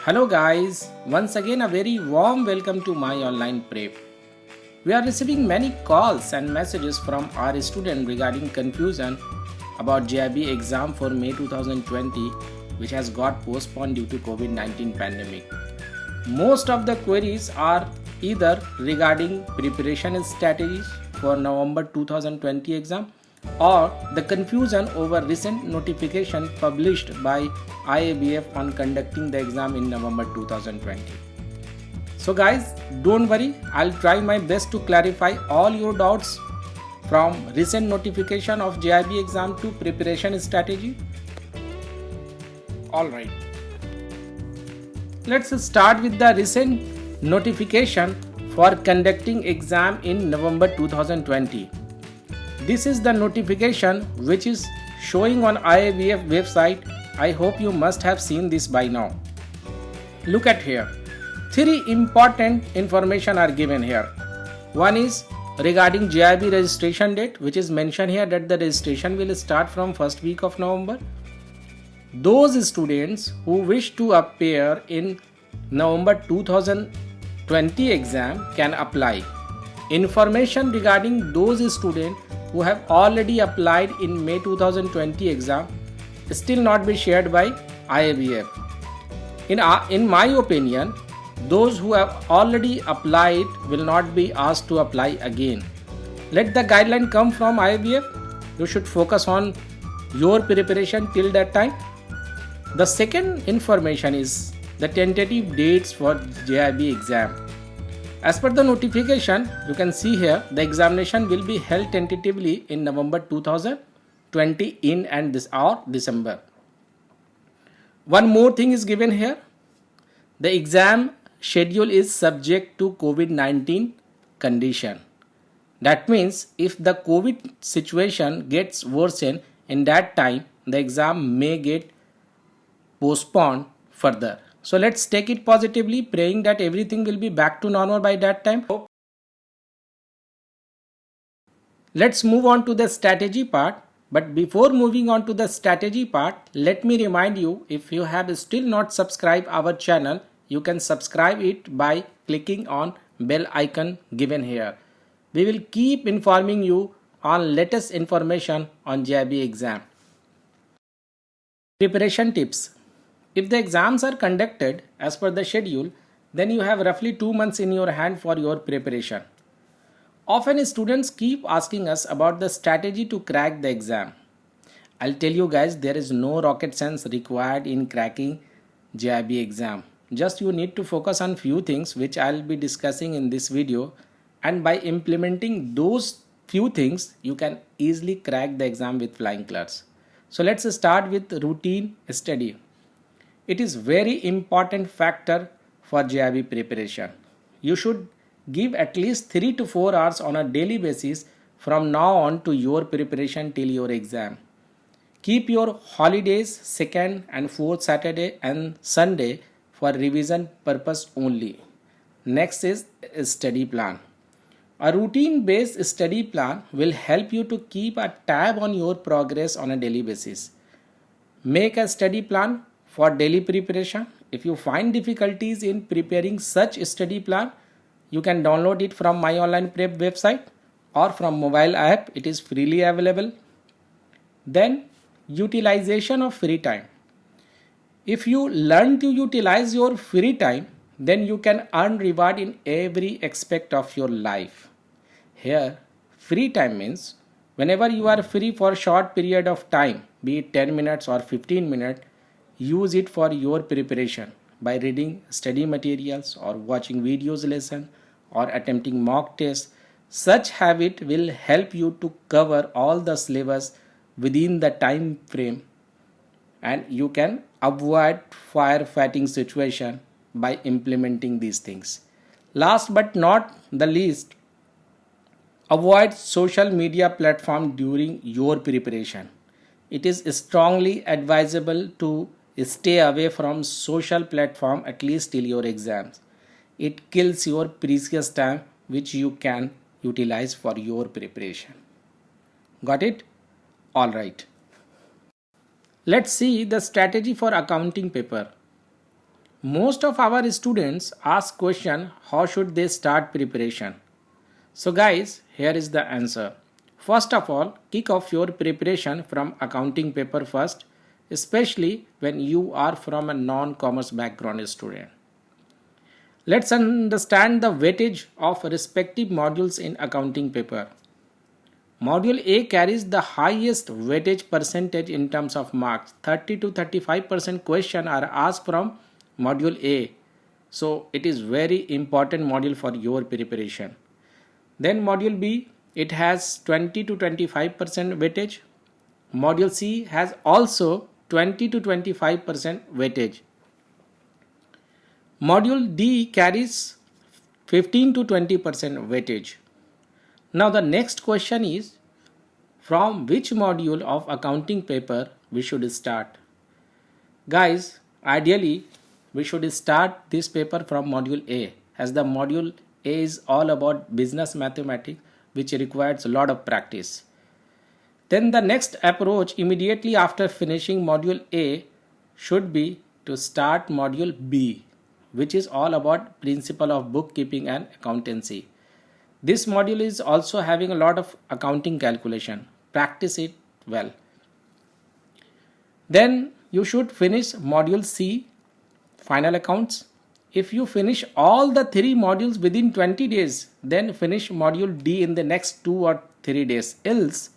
Hello guys, once again a very warm welcome to my online prep. We are receiving many calls and messages from our students regarding confusion about JIB exam for May 2020 which has got postponed due to COVID-19 pandemic. Most of the queries are either regarding preparation strategies for November 2020 exam or the confusion over recent notification published by IABF on conducting the exam in November 2020. So guys, don't worry, I'll try my best to clarify all your doubts from recent notification of JIB exam to preparation strategy. Alright. Let's start with the recent notification for conducting exam in November 2020. This is the notification which is showing on IABF website. I hope you must have seen this by now. Look at here. Three important information are given here. One is regarding JIB registration date, which is mentioned here that the registration will start from first week of November. Those students who wish to appear in November 2020 exam can apply. Information regarding those students who have already applied in May 2020 exam still not be shared by IABF. In my opinion, those who have already applied will not be asked to apply again. Let the guideline come from IABF. You should focus on your preparation till that time. The second information is the tentative dates for JIB exam. As per the notification, you can see here the examination will be held tentatively in November 2020 in and December. One more thing is given here. The exam schedule is subject to COVID-19 condition. That means if the COVID situation gets worsened in that time, the exam may get postponed further. So let's take it positively, praying that everything will be back to normal by that time. Let's move on to the strategy part. But before moving on to the strategy part, let me remind you, if you have still not subscribed our channel, you can subscribe it by clicking on bell icon given here. We will keep informing you on latest information on JIB exam. Preparation tips. If the exams are conducted as per the schedule, then you have roughly 2 months in your hand for your preparation. Often students keep asking us about the strategy to crack the exam. I'll tell you guys, there is no rocket science required in cracking JIB exam. Just you need to focus on few things which I'll be discussing in this video, and by implementing those few things, you can easily crack the exam with flying colors. So let's start with routine study. It is very important factor for JIB preparation. You should give at least 3 to 4 hours on a daily basis from now on to your preparation till your exam. Keep your holidays 2nd and 4th Saturday and Sunday for revision purpose only. Next is study plan. A routine based study plan will help you to keep a tab on your progress on a daily basis. Make a study plan for daily preparation. If you find difficulties in preparing such study plan, you can download it from my online prep website or from mobile app. It is freely available. Then utilization of free time. If you learn to utilize your free time, then you can earn reward in every aspect of your life. Here, free time means whenever you are free for a short period of time, be it 10 minutes or 15 minutes, use it for your preparation by reading study materials or watching videos lesson or attempting mock tests. Such habit will help you to cover all the syllabus within the time frame, and you can avoid firefighting situation by implementing these things. Last but not the least, avoid social media platform during your preparation. It is strongly advisable to stay away from social platform at least till your exams. It kills your precious time which you can utilize for your preparation. Got it? Alright. Let's see the strategy for accounting paper. Most of our students ask question how should they start preparation. So guys, here is the answer. First of all, kick off your preparation from accounting paper first, especially when you are from a non-commerce background student. Let's understand the weightage of respective modules in accounting paper. Module A carries the highest weightage percentage in terms of marks. 30 to 35% questions are asked from module A. So it is very important module for your preparation. Then module B, it has 20 to 25% weightage. Module C has also 20 to 25% weightage. Module D carries 15 to 20% weightage. Now the next question is, from which module of accounting paper we should start? Guys, ideally we should start this paper from module A, as the module A is all about business mathematics, which requires a lot of practice. Then the next approach immediately after finishing module A should be to start module B, which is all about principle of bookkeeping and accountancy. This module is also having a lot of accounting calculation. Practice it well. Then you should finish module C, final accounts. If you finish all the 3 modules within 20 days, then finish module D in the next 2 or 3 days. Else,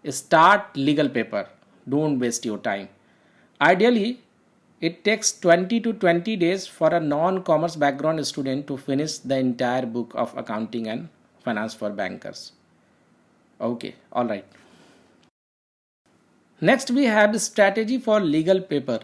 start legal paper. Don't waste your time. Ideally, it takes 20 to 20 days for a non-commerce background student to finish the entire book of accounting and finance for bankers. Okay, alright. Next we have strategy for legal paper.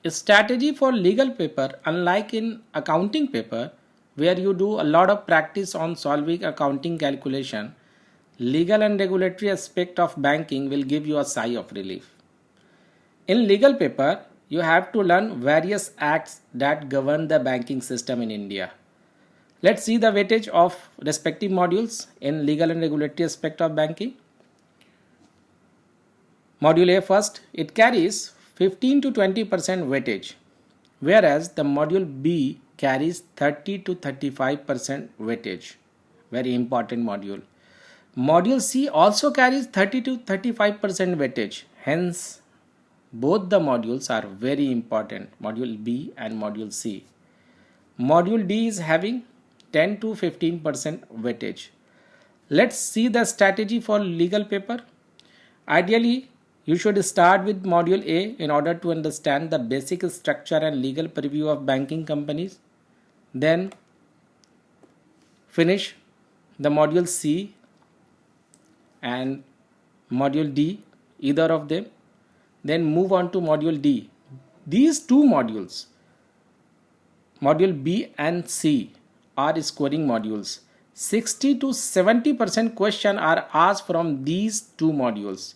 Strategy for legal paper, unlike in accounting paper where you do a lot of practice on solving accounting calculation, legal and regulatory aspect of banking will give you a sigh of relief. In legal paper, you have to learn various acts that govern the banking system in India. Let's see the weightage of respective modules in legal and regulatory aspect of banking. Module A first, it carries 15 to 20% weightage, whereas the module B carries 30 to 35% weightage. Very important module. Module C also carries 30 to 35% weightage. Hence, both the modules are very important, module B and module C. Module D is having 10 to 15% weightage. Let's see the strategy for legal paper. Ideally, you should start with module A in order to understand the basic structure and legal preview of banking companies. Then finish the module C and module D, either of them. Then move on to module D. These two modules, module B and C, are scoring modules. 60 to 70% questions are asked from these two modules.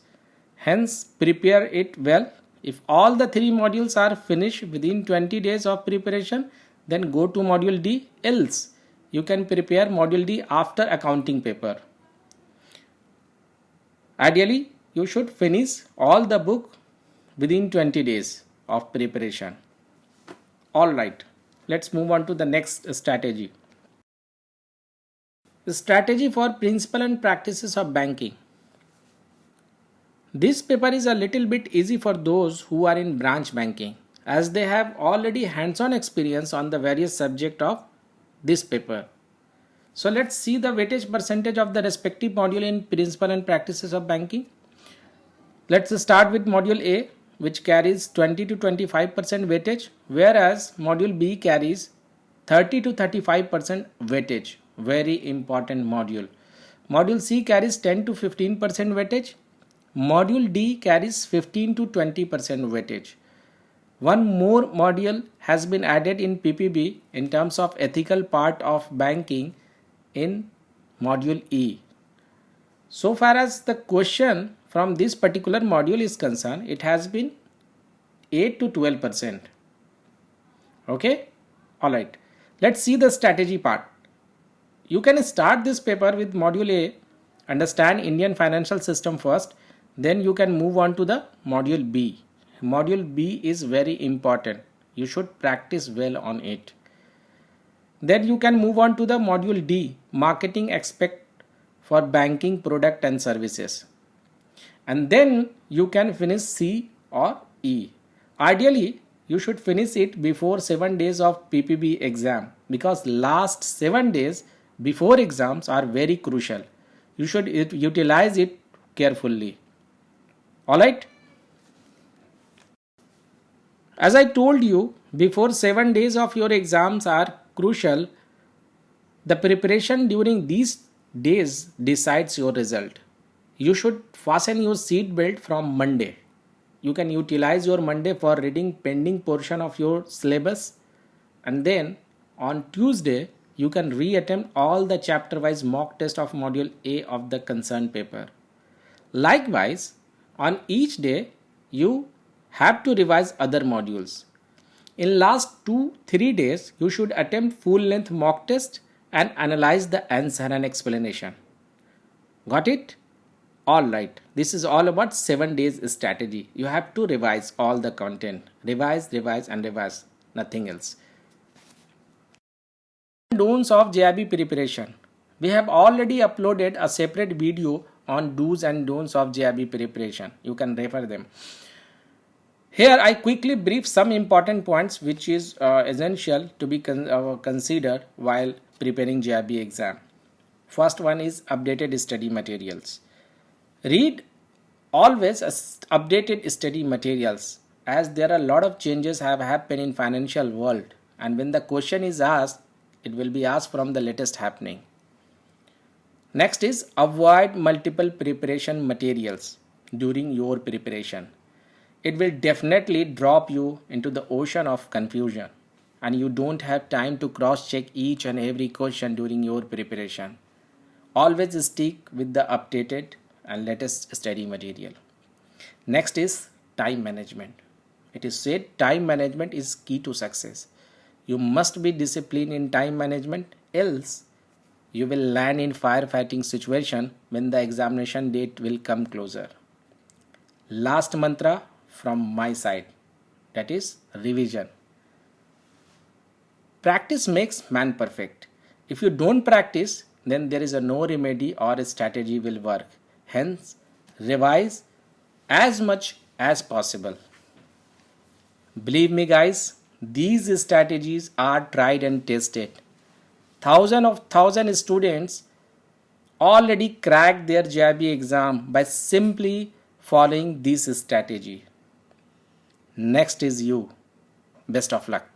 Hence, prepare it well. If all the 3 modules are finished within 20 days of preparation, then go to module D. Else, you can prepare module D after accounting paper. Ideally, you should finish all the book within 20 days of preparation. Alright, let's move on to the next strategy. The strategy for principle and practices of banking. This paper is a little bit easy for those who are in branch banking, as they have already hands-on experience on the various subjects of this paper. So let's see the weightage percentage of the respective module in principle and practices of banking. Let's start with module A, which carries 20 to 25% weightage, whereas module B carries 30 to 35% weightage. Very important module. Module C carries 10 to 15% weightage. Module D carries 15 to 20% weightage. One more module has been added in PPB in terms of ethical part of banking in module E. So far as the question from this particular module is concerned, it has been 8 to 12%. Okay? Alright. Let's see the strategy part. You can start this paper with module A, understand Indian financial system first, then you can move on to the module B. Module B is very important. You should practice well on it. Then you can move on to the module D, marketing aspect for banking product and services. And then you can finish C or E. Ideally, you should finish it before 7 days of PPB exam, because last 7 days before exams are very crucial. You should utilize it carefully. Alright? As I told you, before 7 days of your exams are crucial. The preparation during these days decides your result. You should fasten your seat belt from Monday. You can utilize your Monday for reading pending portion of your syllabus, and then on Tuesday you can reattempt all the chapter wise mock test of module A of the concerned paper. Likewise, on each day you have to revise other modules. In last 2-3 days you should attempt full length mock test and analyze the answer and explanation. Got it? Alright, this is all about 7 days strategy. You have to revise all the content. Revise, and revise. Nothing else. Don'ts of JIB preparation. We have already uploaded a separate video on do's and don'ts of JIB preparation. You can refer them. Here I quickly brief some important points which is essential to be considered while preparing JIB exam. First one is updated study materials. Read always updated study materials, as there are a lot of changes have happened in financial world, and when the question is asked, it will be asked from the latest happening. Next is avoid multiple preparation materials during your preparation. It will definitely drop you into the ocean of confusion, and you don't have time to cross check each and every question during your preparation. Always stick with the updated and latest study material. Next is time management. It is said time management is key to success. You must be disciplined in time management, else you will land in firefighting situation when the examination date will come closer. Last mantra from my side, that is revision. Practice makes man perfect. If you don't practice, then there is no remedy or a strategy will work. Hence, revise as much as possible. Believe me guys, these strategies are tried and tested. Thousands students already cracked their JIB exam by simply following this strategy. Next is you. Best of luck.